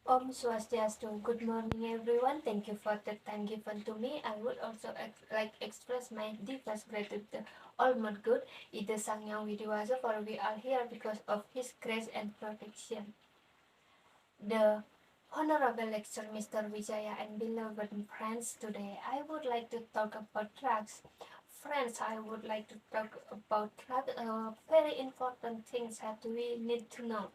Om Swastiastu. Good morning, everyone. Thank you for the time given to me. I would also express my deepest gratitude to Almighty God, Ida Sang Yang Widiwasa, for we are here because of His grace and protection. The Honorable Lecturer Mr. Wijaya and beloved friends, today I would like to talk about drugs. Friends, I would like to talk about drugs. Very important things that we need to know.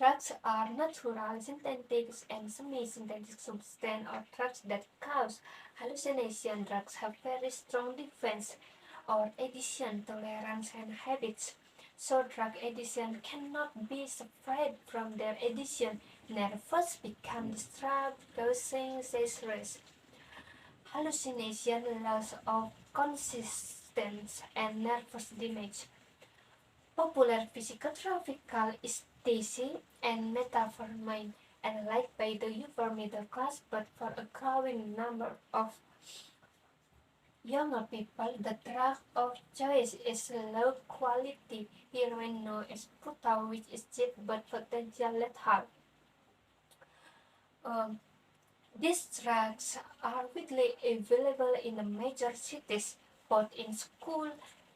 Drugs are natural, synthetic, and semi-synthetic substances or drugs that cause hallucination. Drugs have very strong defense or addiction tolerance and habits, so drug addiction cannot be separated from their addiction. Nervous become disturbed, causing seizures, hallucination, loss of consciousness, and nervous damage. Popular psychotropical ecstasy and methamphetamine and liked by the upper middle class, but for a growing number of younger people, the drug of choice is low quality heroin known as brutal, which is cheap but potentially lethal. Um, these drugs are widely available in the major cities, both in school,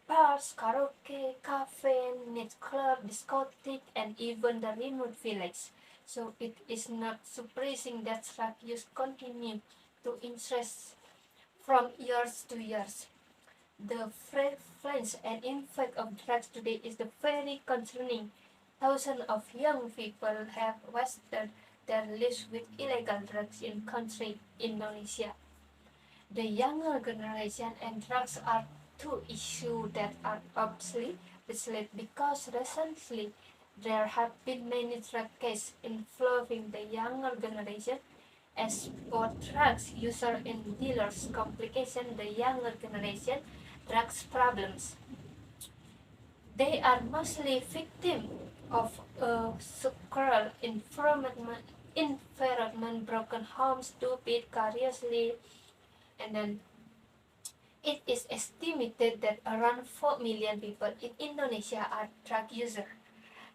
bars, karaoke, cafe, nightclub, discotheque, and even the remote village. So it is not surprising that drug use continue to increase from years to years. The prevalence and impact of drugs today is very concerning. Thousands of young people have wasted their lives with illegal drugs in country Indonesia. The younger generation and drugs are two issues that are obviously distinct because recently there have been many drug cases involving the younger generation as both drugs users and dealers complication the younger generation drugs problems. They are mostly victims of a structural environment, broken homes, stupid, curiously, and then it is estimated that around 4 million people in Indonesia are drug users.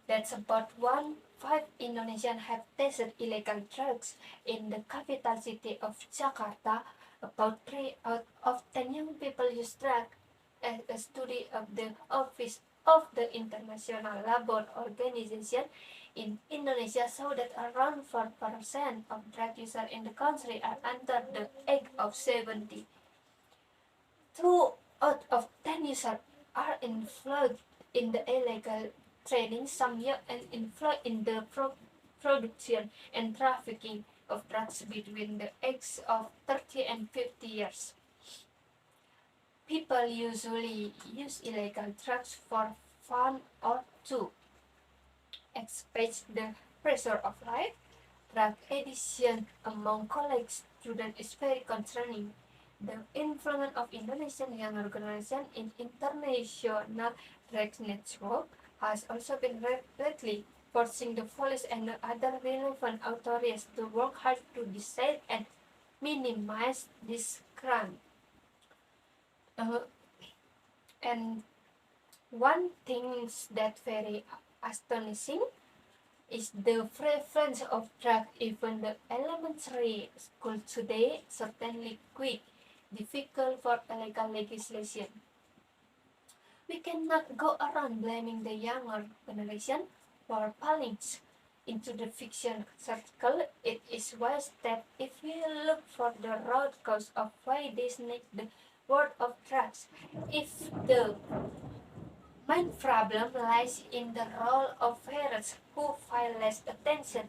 That's about 1/5 Indonesians have tasted illegal drugs. In the capital city of Jakarta, about 3 out of 10 young people use drugs. A study of the Office of the International Labour Organization in Indonesia showed that around 4% of drug users in the country are under the age of 70. 2 out of 10 users are involved in the illegal trading, some young and involved in the production and trafficking of drugs between the ages of 30 and 50 years. People usually use illegal drugs for fun or to escape the pressure of life. Drug addiction among college students is very concerning. The influence of Indonesian younger generation in international drug network has also been rapidly forcing the police and other relevant authorities to work hard to decide and minimize this crime. Uh, and one thing that very astonishing is the prevalence of drug. Even the elementary school today certainly quick, difficult for illegal legislation. We cannot go around blaming the younger generation for falling into the fiction circle. It is wise that if we look for the root cause of why this needs the word of drugs, if the main problem lies in the role of parents who pay less attention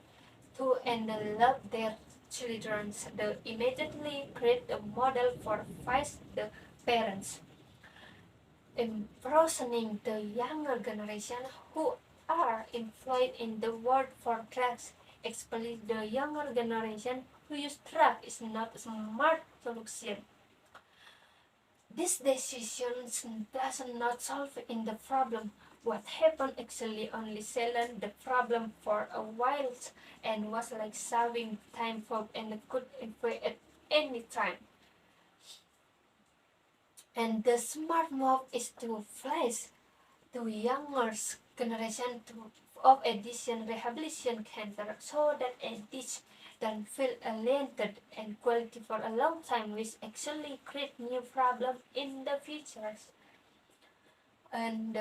to and love their children. They immediately create a model for vice the parents, imprisoning the younger generation who are employed in the world for drugs. Especially the younger generation who use drugs is not a smart solution. This decision does not solve in the problem. What happened actually only settled the problem for a while and was like saving time for and could employ at any time. And the smart move is to flash to younger generation of addiction rehabilitation cancer, so that addicts don't feel alienated and quality for a long time, which actually create new problem in the future. And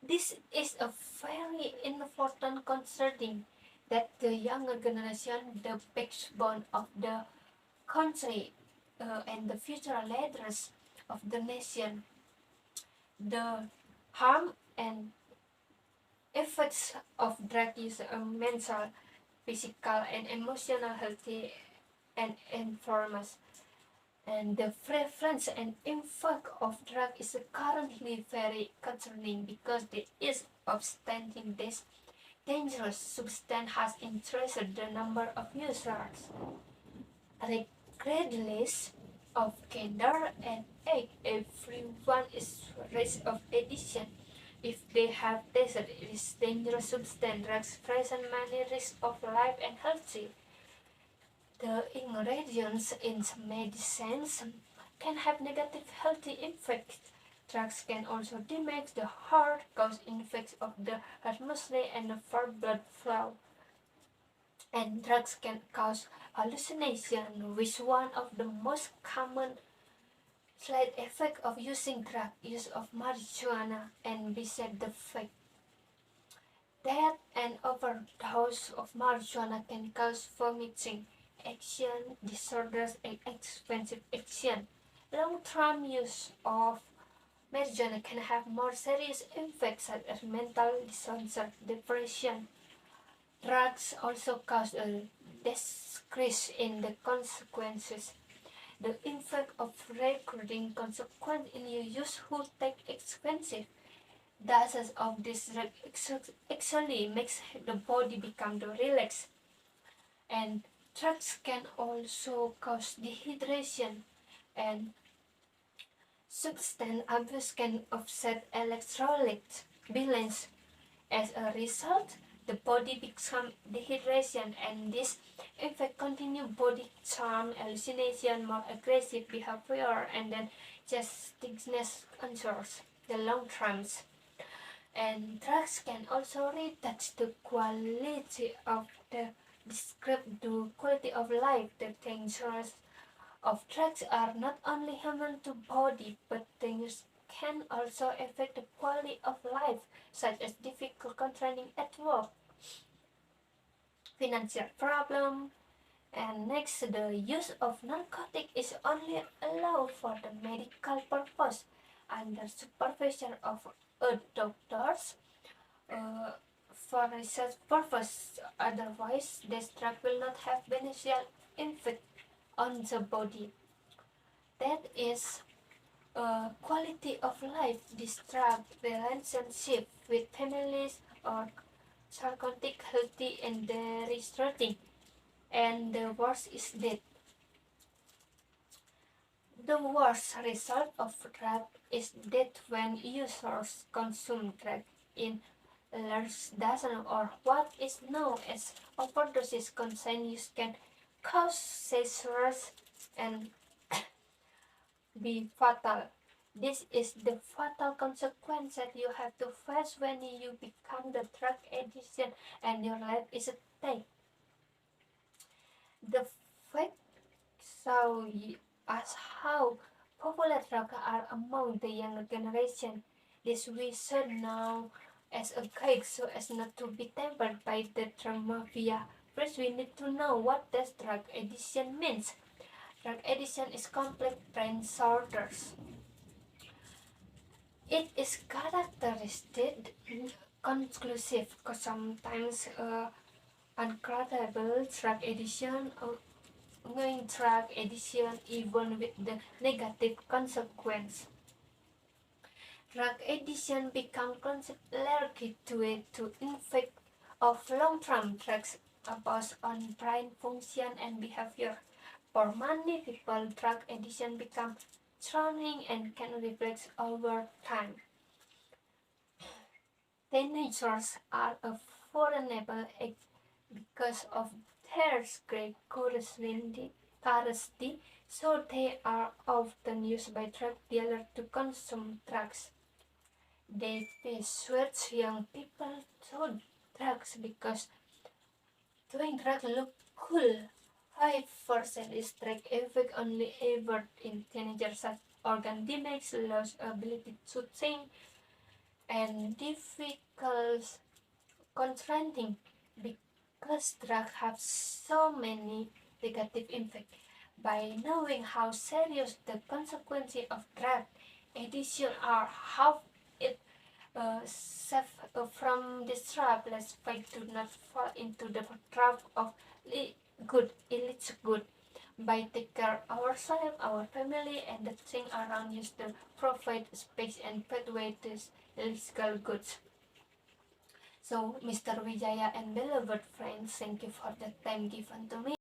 this is a very important concerning that the younger generation, the backbone of the country, and the future leaders of the nation, the harm and effects of drug use on mental, physical, and emotional health and informers. And the prevalence and impact of drug is currently very concerning because the ease of standing this dangerous substance has increased the number of users, regardless of gender and age. Everyone is at risk of addiction if they have tasted this dangerous substance. Drugs present many risks of life and health. The ingredients in medicines can have negative health effects. Drugs can also damage the heart, cause infections of the heart muscle and the blood flow. And drugs can cause hallucination, which is one of the most common side effects of using drug use of marijuana. And beside the fact that an overdose of marijuana can cause vomiting, action disorders, and expensive action, long-term use of marijuana can have more serious effects such as mental disorder, depression. Drugs also cause a decrease in the consequences. The effect of recording consequence in use who take expensive doses of this drug actually makes the body become the relaxed. And drugs can also cause dehydration, and substance abuse can upset electrolyte balance. As a result, the body becomes dehydration, and this effect continue body charm, hallucination, more aggressive behavior, and then just sickness ensures the long terms. And drugs can also reduce the quality of the describe the quality of life. The dangers of drugs are not only harmful to body, but things can also affect the quality of life, such as difficult controlling at work, financial problem. And next, the use of narcotic is only allowed for the medical purpose under supervision of a doctors, uh, for research purpose. Otherwise, this drug will not have beneficial effect on the body. That is quality of life, disrupt relationship with families or sarcastic healthy and restricting. And the worst is death. The worst result of drug is death when users consume drug in large doses, or what is known as overdoses. Constant use can cause seizures and be fatal. This is the fatal consequence that you have to face when you become the drug addiction and your life is at stake. The fact show us how popular drugs are among the younger generation. This we should know as a guide so as not to be tempered by the drug mafia. First, we need to know what does drug addiction means. Drug addiction is complex brain disorders. It is characteristic, conclusive, sometimes uncreditable drug addiction, ongoing drug addiction even with the negative consequence. Drug addiction becomes considerably due to effect of long-term drugs abuse on brain function and behavior. For many people, drug addiction becomes chronic and can regress over time. Teenagers are a vulnerable age because of their great curiosity, so they are often used by drug dealers to consume drugs. They persuade young people to drugs because doing drugs look cool. However, is drug effect only ever in teenagers such organ damage, loss ability to think, and difficult confronting because drugs have so many negative effects. By knowing how serious the consequences of drug addiction are, how it safe from this trap, let's fight to not fall into the trap of illicit good. By take care ourselves, our family, and the thing around us to provide space and pathway to illegal goods. So, Mr. Wijaya and beloved friends, thank you for the time given to me.